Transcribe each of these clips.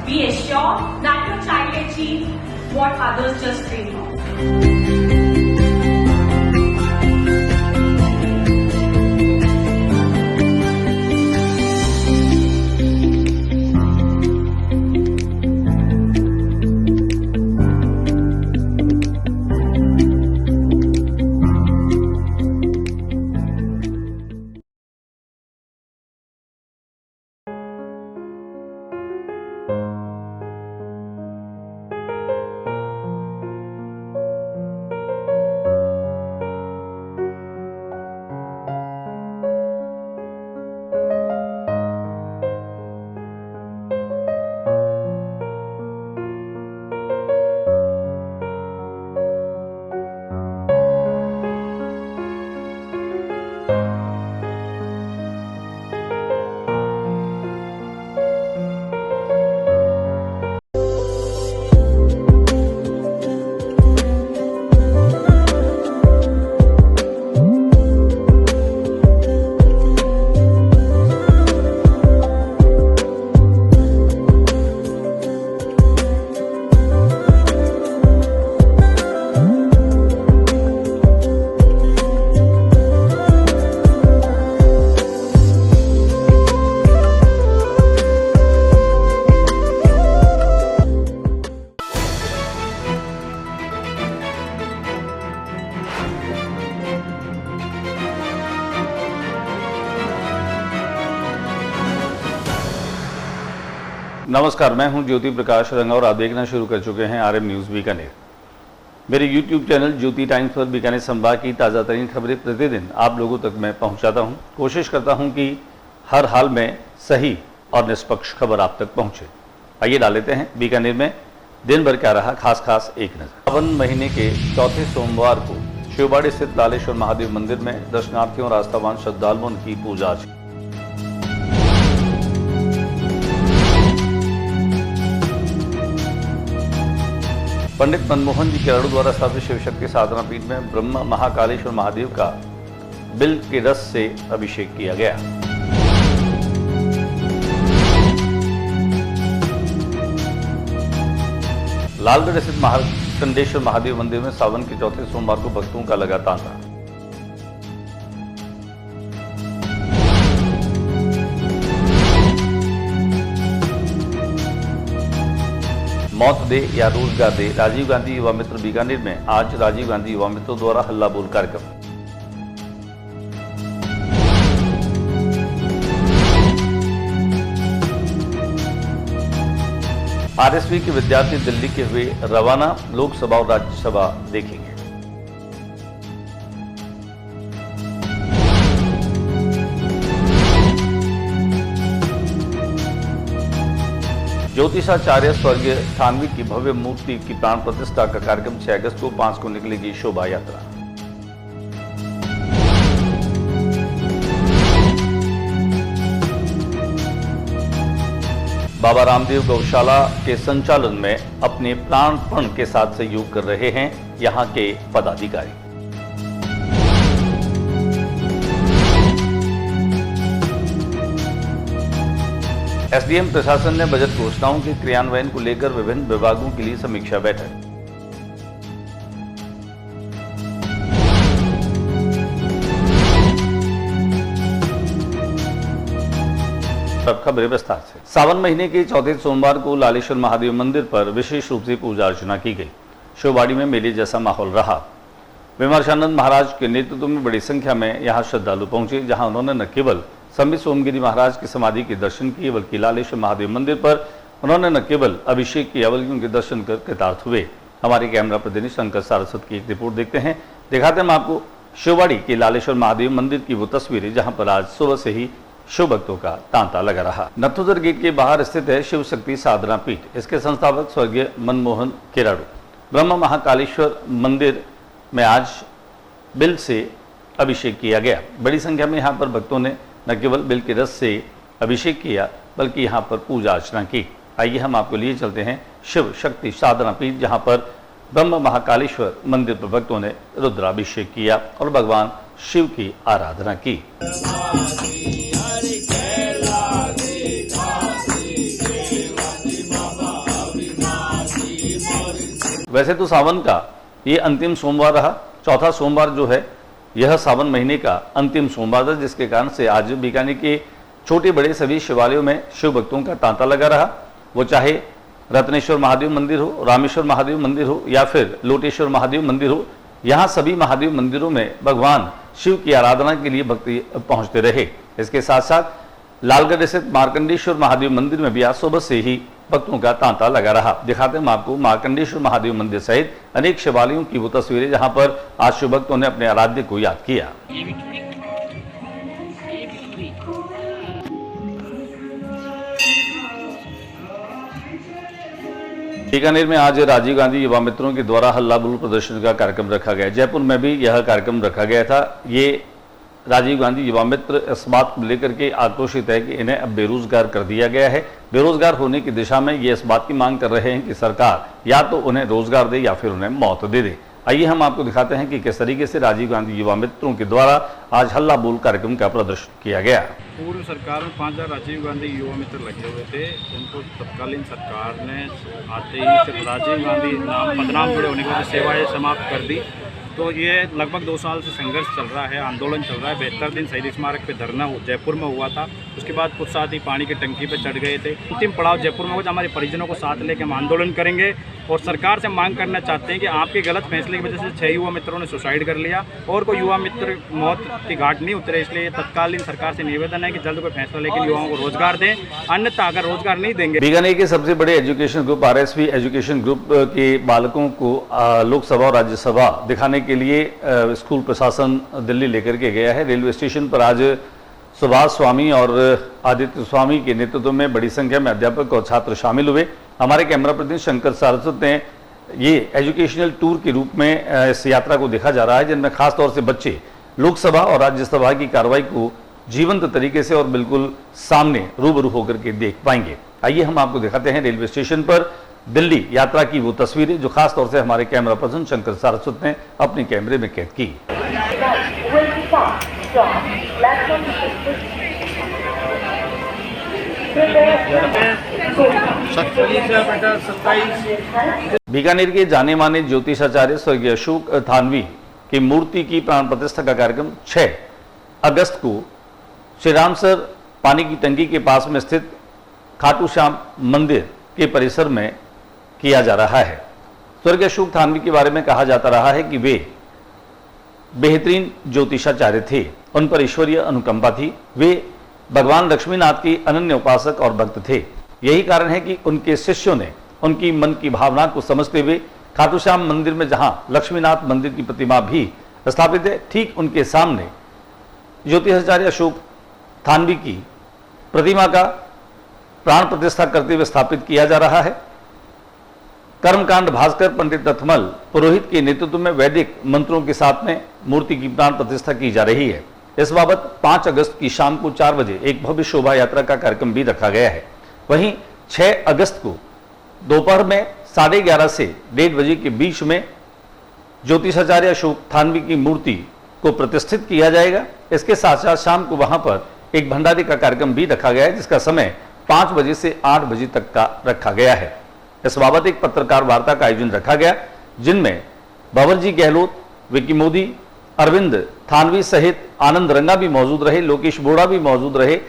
Be assured that your child achieves what others just dream of. नमस्कार, मैं हूं ज्योति प्रकाश रंगा और आप देखना शुरू कर चुके हैं आरएम न्यूज़ बीकानेर। मेरे यूट्यूब चैनल ज्योति टाइम्स पर बीकानेर संभाग की ताज़ा तरीन खबरें प्रतिदिन आप लोगों तक मैं पहुंचाता हूं। कोशिश करता हूं कि हर हाल में सही और निष्पक्ष खबर आप तक पहुंचे। आइए डाल लेते हैं बीकानेर में दिन भर क्या रहा खास एक नजर। सावन महीने के चौथे सोमवार को शिवबाड़ी स्थित लालेश्वर महादेव मंदिर में दर्शनार्थियों और आस्थावान श्रद्धालुओं की पूजा अर्चना। पंडित मनमोहन जी केराड़ू द्वारा स्थापित शिव शक्ति साधना पीठ में ब्रह्म महाकालेश्वर महादेव का बिल के रस से अभिषेक किया गया। लालगढ़ स्थित मार्कंडेश्वर महादेव मंदिर में सावन के चौथे सोमवार को भक्तों का लगा तांता। मौत दे या रोजगार दे, राजीव गांधी युवा मित्र बीकानेर में आज राजीव गांधी युवा मित्रों द्वारा हल्ला बोल कार्यक्रम। आरएसवी के विद्यार्थी दिल्ली के हुए रवाना, लोकसभा और राज्यसभा देखेंगे। ज्योतिषाचार्य स्वर्गीय थानवी की भव्य मूर्ति की प्राण प्रतिष्ठा का कार्यक्रम 6 अगस्त को 5 को निकलेगी शोभा यात्रा। बाबा रामदेव गौशाला के संचालन में अपने प्राणपण के साथ सहयोग कर रहे हैं यहां के पदाधिकारी। एसडीएम प्रशासन ने बजट घोषणाओं के क्रियान्वयन को लेकर विभिन्न विभागों के लिए समीक्षा बैठक। अब खबरें विस्तार से। सावन महीने के चौथे सोमवार को लालेश्वर महादेव मंदिर पर विशेष रूप से पूजा अर्चना की गई। शिवबाड़ी में मेले जैसा माहौल रहा। विमर्शानंद महाराज के नेतृत्व में बड़ी संख्या में यहां श्रद्धालु पहुंचे, जहां उन्होंने न केवल संबित सोमगिरी महाराज की समाधि के दर्शन किए बल्कि लालेश्वर महादेव मंदिर पर उन्होंने न केवल अभिषेक किया बल्कि उनके दर्शन कर कृतार्थ हुए। हमारे कैमरा प्रतिनिधि शंकर सारस्वत की एक रिपोर्ट देखते हैं। दिखाते हैं हम आपको शिवबाड़ी के लालेश्वर महादेव मंदिर की वो तस्वीरें जहां पर आज सुबह से ही शिव भक्तों का तांता लगा रहा। नथुदर गेट के बाहर स्थित है शिव शक्ति साधना पीठ। इसके संस्थापक स्वर्गीय मनमोहन केराड़ू। ब्रह्म महाकालेश्वर मंदिर में आज बिल से अभिषेक किया गया। बड़ी संख्या में यहाँ पर भक्तों ने न केवल बिल के रस से अभिषेक किया बल्कि यहाँ पर पूजा अर्चना की। आइए हम आपको लिए चलते हैं शिव शक्ति साधना पीठ, जहाँ पर ब्रह्म महाकालेश्वर मंदिर पर भक्तों ने रुद्राभिषेक किया और भगवान शिव की आराधना की। वैसे तो सावन का ये अंतिम सोमवार रहा, चौथा सोमवार जो है यह सावन महीने का अंतिम सोमवार था, जिसके कारण से आज बीकानेर के छोटे बड़े सभी शिवालयों में शिव भक्तों का तांता लगा रहा। वो चाहे रत्नेश्वर महादेव मंदिर हो, रामेश्वर महादेव मंदिर हो या फिर लोटेश्वर महादेव मंदिर हो, यहाँ सभी महादेव मंदिरों में भगवान शिव की आराधना के लिए भक्त पहुंचते रहे। इसके साथ साथ लालगढ़ स्थित मार्कंडेश्वर महादेव मंदिर में भी आज सुबह से ही भक्तों का तांता लगा रहा। दिखाते हैं आपको मार्कंडेश्वर महादेव मंदिर सहित अनेक शिवालयों की वो तस्वीरें जहां पर आज शिव भक्तों ने अपने आराध्य को याद किया। बीकानेर में आज राजीव गांधी युवा मित्रों के द्वारा हल्ला बोल प्रदर्शन का कार्यक्रम रखा गया। जयपुर में भी यह कार्यक्रम रखा गया था। ये राजीव गांधी युवा मित्र इस बात को लेकर के आक्रोशित है कि इन्हें अब बेरोजगार कर दिया गया है। बेरोजगार होने की दिशा में ये इस बात की मांग कर रहे हैं कि सरकार या तो उन्हें रोजगार दे या फिर उन्हें मौत दे दे। आइए हम आपको दिखाते हैं कि किस तरीके से राजीव गांधी युवा मित्रों के द्वारा आज हल्ला बोल कार्यक्रम का प्रदर्शन किया गया। पूर्व सरकार में 5000 राजीव गांधी युवा मित्र लगे हुए थे, उनको तत्कालीन सरकार ने आते ही सिर्फ राजीव गांधी नाम बदनाम जुड़े होने के बाद सेवाएं समाप्त कर दी। तो ये लगभग 2 साल से संघर्ष चल रहा है, आंदोलन चल रहा है। 72 दिन शहीद स्मारक पे धरना जयपुर में हुआ था। उसके बाद कुछ साथी पानी की टंकी पे चढ़ गए थे। अंतिम पड़ाव जयपुर में हुआ। हमारे परिजनों को साथ लेकर हम आंदोलन करेंगे और सरकार से मांग करना चाहते हैं कि आपके गलत फैसले की वजह से 6 युवा मित्रों ने सुसाइड कर लिया और कोई युवा मित्र मौत की घाट नहीं उतरे। इसलिए तत्कालीन सरकार से निवेदन है कि जल्द कोई फैसला लेकर युवाओं को रोजगार दें, अन्यथा अगर रोजगार नहीं देंगे। बीकानेर के सबसे बड़े education group RSV education group के बालकों को लोकसभा और राज्यसभा दिखाने के लिए स्कूल प्रशासन दिल्ली लेकर के गया है। रेलवे स्टेशन पर आज सुभाष स्वामी और आदित्य स्वामी के नेतृत्व में बड़ी संख्या में अध्यापक और छात्र शामिल हुए। हमारे कैमरा प्रतिनिधि शंकर सारस्वत ने ये एजुकेशनल टूर के रूप में इस यात्रा को देखा जा रहा है, जिनमें खासतौर से बच्चे लोकसभा और राज्यसभा की कार्रवाई को जीवंत तरीके से और बिल्कुल सामने रूबरू होकर के देख पाएंगे। आइए हम आपको दिखाते हैं रेलवे स्टेशन पर दिल्ली यात्रा की वो तस्वीरें जो खास तौर से हमारे कैमरा पर्सन शंकर सारस्वत ने अपने कैमरे में कैद की। बीकानेर के जाने माने ज्योतिषाचार्य स्वर्गीय अशोक थानवी की मूर्ति की प्राण प्रतिष्ठा का कार्यक्रम 6 अगस्त को श्री रामसर पानी की टंकी के पास में स्थित खाटू श्याम मंदिर के परिसर में किया जा रहा है। स्वर्गीय अशोक थानवी के बारे में कहा जाता रहा है कि वे बेहतरीन ज्योतिषाचार्य थे, उन पर ईश्वरीय अनुकंपा थी। वे भगवान लक्ष्मीनाथ की अनन्य उपासक और भक्त थे। यही कारण है कि उनके शिष्यों ने उनकी मन की भावना को समझते हुए खाटू श्याम मंदिर में जहां लक्ष्मीनाथ मंदिर की प्रतिमा भी स्थापित है, ठीक उनके सामने ज्योतिषाचार्य अशोक थानवी की प्रतिमा का प्राण प्रतिष्ठा करते हुए स्थापित किया जा रहा है। कर्मकांड भास्कर पंडित दत्तमल पुरोहित के नेतृत्व में वैदिक मंत्रों के साथ में मूर्ति की प्राण प्रतिष्ठा की जा रही है। इस बाबत 5 अगस्त की शाम को 4 बजे एक भव्य शोभा यात्रा का कार्यक्रम भी रखा गया है। वहीं 6 अगस्त को दोपहर में 11:30 से 1:30 बजे के बीच में ज्योतिषाचार्य अशोक थानवी की मूर्ति को प्रतिष्ठित किया जाएगा। इसके साथ साथ शाम को वहां पर एक भंडारे का कार्यक्रम भी रखा गया है, जिसका समय 5 बजे से 8 बजे तक का रखा गया है। इस बाबत एक पत्रकार वार्ता का आयोजन रखा गया, जिनमें बाबरजी गहलोत, विकी मोदी, अरविंद थानवी सहित आनंद रंगा भी मौजूद रहे, लोकेश बोड़ा भी मौजूद रहे,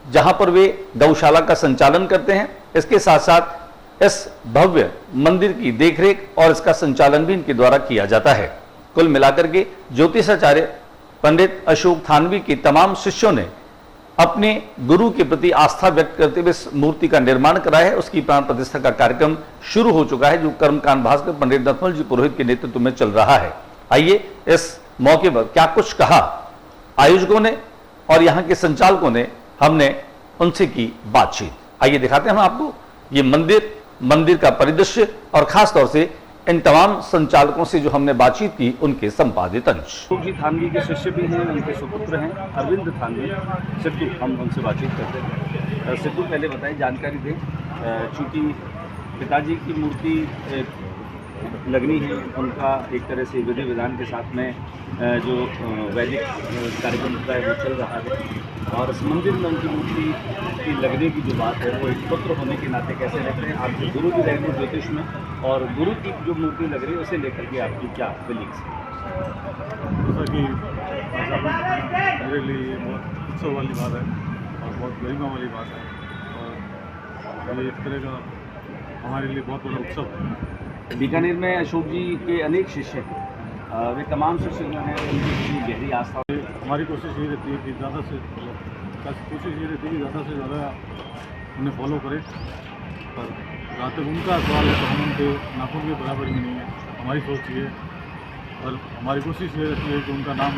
जहां पर वे गौशाला का संचालन करते हैं। इसके साथ साथ इस भव्य मंदिर की देखरेख और इसका संचालन भी इनके द्वारा किया जाता है। कुल मिलाकर के ज्योतिषाचार्य पंडित अशोक थानवी के तमाम शिष्यों ने अपने गुरु के प्रति आस्था व्यक्त करते हुए इस मूर्ति का निर्माण कराया है। उसकी प्राण प्रतिष्ठा का कार्यक्रम शुरू हो चुका है, जो कर्मकांड भास्कर पंडित दत्तमल जी पुरोहित के नेतृत्व में चल रहा है। आइए इस मौके पर क्या कुछ कहा आयोजकों ने और यहाँ के संचालकों ने, हमने उनसे की बातचीत। आइए दिखाते हैं हम आपको ये मंदिर का परिदृश्य और खास तौर से इन तमाम संचालकों से जो हमने बातचीत की, उनके संपादित अंश। जी थानवी के शिष्य भी हैं, उनके सुपुत्र हैं अरविंद थानवी। सिद्धू, हम उनसे बातचीत करते हैं। सिद्धू, पहले बताइए, जानकारी दें, चूँकि पिताजी की मूर्ति लगनी है उनका एक तरह से विधि विधान के साथ में जो वैदिक कार्यक्रम होता है वो चल रहा है। और इस मंदिर में उनकी मूर्ति की लगने की जो बात है वो एक पुत्र होने के नाते कैसे लगते हैं, आप गुरु भी रहेंगे ज्योतिष में, और गुरु की जो मूर्ति लग रही है उसे लेकर के आपकी क्या फीलिंग्स है? जैसा कि मेरे लिए ये बहुत उत्सव वाली बात है और बहुत गरिमा वाली बात है, और ये एक तरह का हमारे लिए बहुत बड़ा उत्सव है। बीकानेर में अशोक जी के अनेक शिष्य हैं, वे तमाम शिष्य जो हैं उनकी गहरी आस्था। हमारी कोशिश ये रहती है कि ज़्यादा से ज़्यादा उन्हें फॉलो करें, पर जहाँ तक उनका सवाल है तो हम उनके नाखून के बराबर ही नहीं है, हमारी सोच ये है। और हमारी कोशिश ये रहती है कि उनका नाम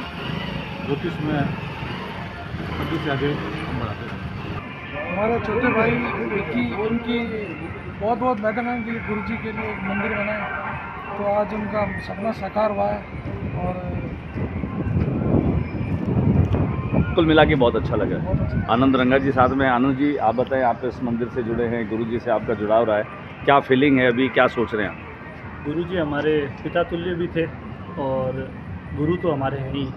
ज्योतिष में आगे से आगे हम बढ़ाते हैं। हमारे छोटे भाई विक्की, उनकी बहुत बहुत मैदान के लिए गुरु जी के लिए एक मंदिर बनाए, तो आज उनका सपना साकार हुआ है और कुल मिला के बहुत अच्छा लगा। बहुत अच्छा। आनंद रंगा जी साथ में। आनंद जी, आप बताएं, आप इस मंदिर से जुड़े हैं, गुरु जी से आपका जुड़ाव रहा है, क्या फीलिंग है अभी, क्या सोच रहे हैं आप? गुरुजी हमारे पिता तुल्य भी थे और गुरु तो हमारे हैं ही।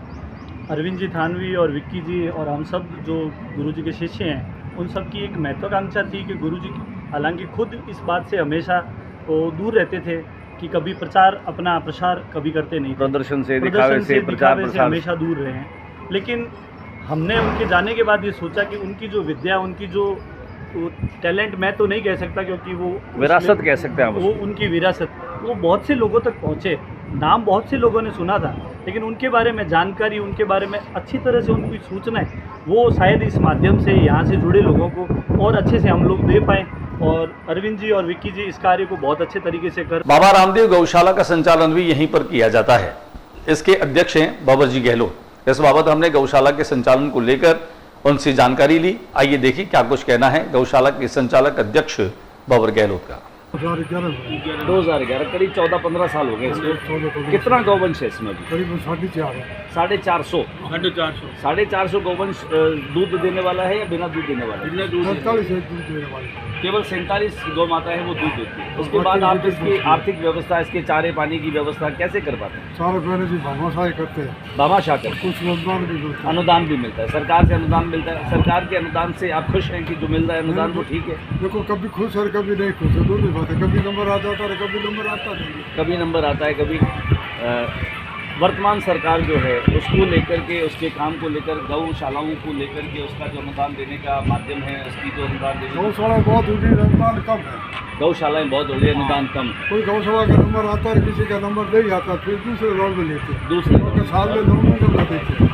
अरविंद जी थानवी और विक्की जी और हम सब जो गुरुजी के शिष्य हैं, उन सब की एक महत्वाकांक्षा थी कि गुरुजी, हालांकि खुद इस बात से हमेशा वो दूर रहते थे कि कभी अपना प्रसार कभी करते नहीं थे, प्रदर्शन से, दिखावे से, प्रचार से प्रसार हमेशा दूर रहे हैं। लेकिन हमने उनके जाने के बाद ये सोचा कि उनकी जो विद्या, उनकी जो टैलेंट, मैं तो नहीं कह सकता क्योंकि वो विरासत कह सकते हैं आप वो उसको। उनकी विरासत, वो बहुत से लोगों तक पहुँचे, नाम बहुत से लोगों ने सुना था, लेकिन उनके बारे में जानकारी, उनके बारे में अच्छी तरह से उनकी सूचनाएं वो शायद इस माध्यम से यहाँ से जुड़े लोगों को और अच्छे से हम लोग दे पाएँ। और अरविंद जी और विक्की जी इस कार्य को बहुत अच्छे तरीके से कर। बाबा रामदेव गौशाला का संचालन भी यहीं पर किया जाता है। इसके अध्यक्ष हैं बाबर जी गहलोत। इस बाबत हमने गौशाला के संचालन को लेकर उनसे जानकारी ली। आइए देखिए क्या कुछ कहना है गौशाला के संचालक अध्यक्ष बाबर गहलोत का। 2011 करीब 14-15 साल हो गए इसको। कितना गौवंश है इसमें? करीब 450 450 450 गौवंश दूध देने वाला है या बिना दूध देने वाला है? केवल 47 गौ माता है वो दूध देती है। उसके बाद आप इसकी आर्थिक व्यवस्था, इसके चारे पानी की व्यवस्था कैसे कर पाते हैं? सारे पहले जी भामाशाही करते हैं, भामाशाह कर, कुछ अनुदान भी मिलता है। अनुदान भी मिलता है, सरकार से अनुदान मिलता है। सरकार के अनुदान से आप खुश हैं कि जो मिल रहा है अनुदान वो ठीक है? देखो, कभी खुश है कभी नहीं खुश है, दोनों बात है। कभी नंबर आ जाता है, कभी नंबर आता नहीं। कभी नंबर आता है, कभी वर्तमान सरकार जो है उसको लेकर के, उसके काम को लेकर, गौशालाओं को लेकर के उसका जो अनुदान देने का माध्यम है, उसकी जो अनुदान देने, गौशाला बहुत होगी, अनुदान कम है। गौशालाएं बहुत हो गई, अनुदान कम है। कोई गौशाला का नंबर आता है, किसी का नंबर नहीं आता, फिर दूसरे राउंड में लेते हैं। दूसरे साल में 9 नंबर देते हैं।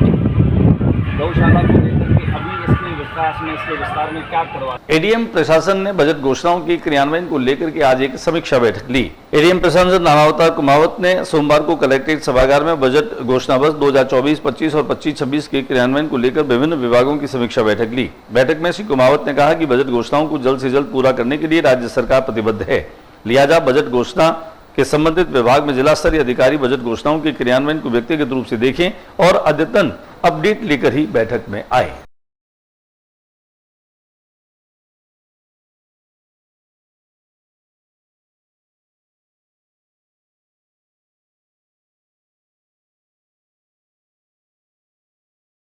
गौशाला को लेकर के अभी इसके विकास में, इसके विस्तार में क्या करवा? एडीएम प्रशासन ने बजट घोषणाओं की क्रियान्वयन को लेकर के आज एक समीक्षा बैठक ली। एडीएम प्रशासन नानावतार कुमावत ने सोमवार को कलेक्ट्रेट सभागार में बजट घोषणा वर्ष 2024-25 और 25-26 के क्रियान्वयन को लेकर विभिन्न विभागों की समीक्षा बैठक ली। बैठक में श्री कुमावत ने कहा कि बजट घोषणाओं को जल्द से जल्द पूरा करने के लिए राज्य सरकार प्रतिबद्ध है। लिहाजा बजट घोषणा के संबंधित विभाग में जिला स्तरीय अधिकारी बजट घोषणाओं के क्रियान्वयन को व्यक्तिगत रूप से देखें और अद्यतन अपडेट लेकर ही बैठक में आए।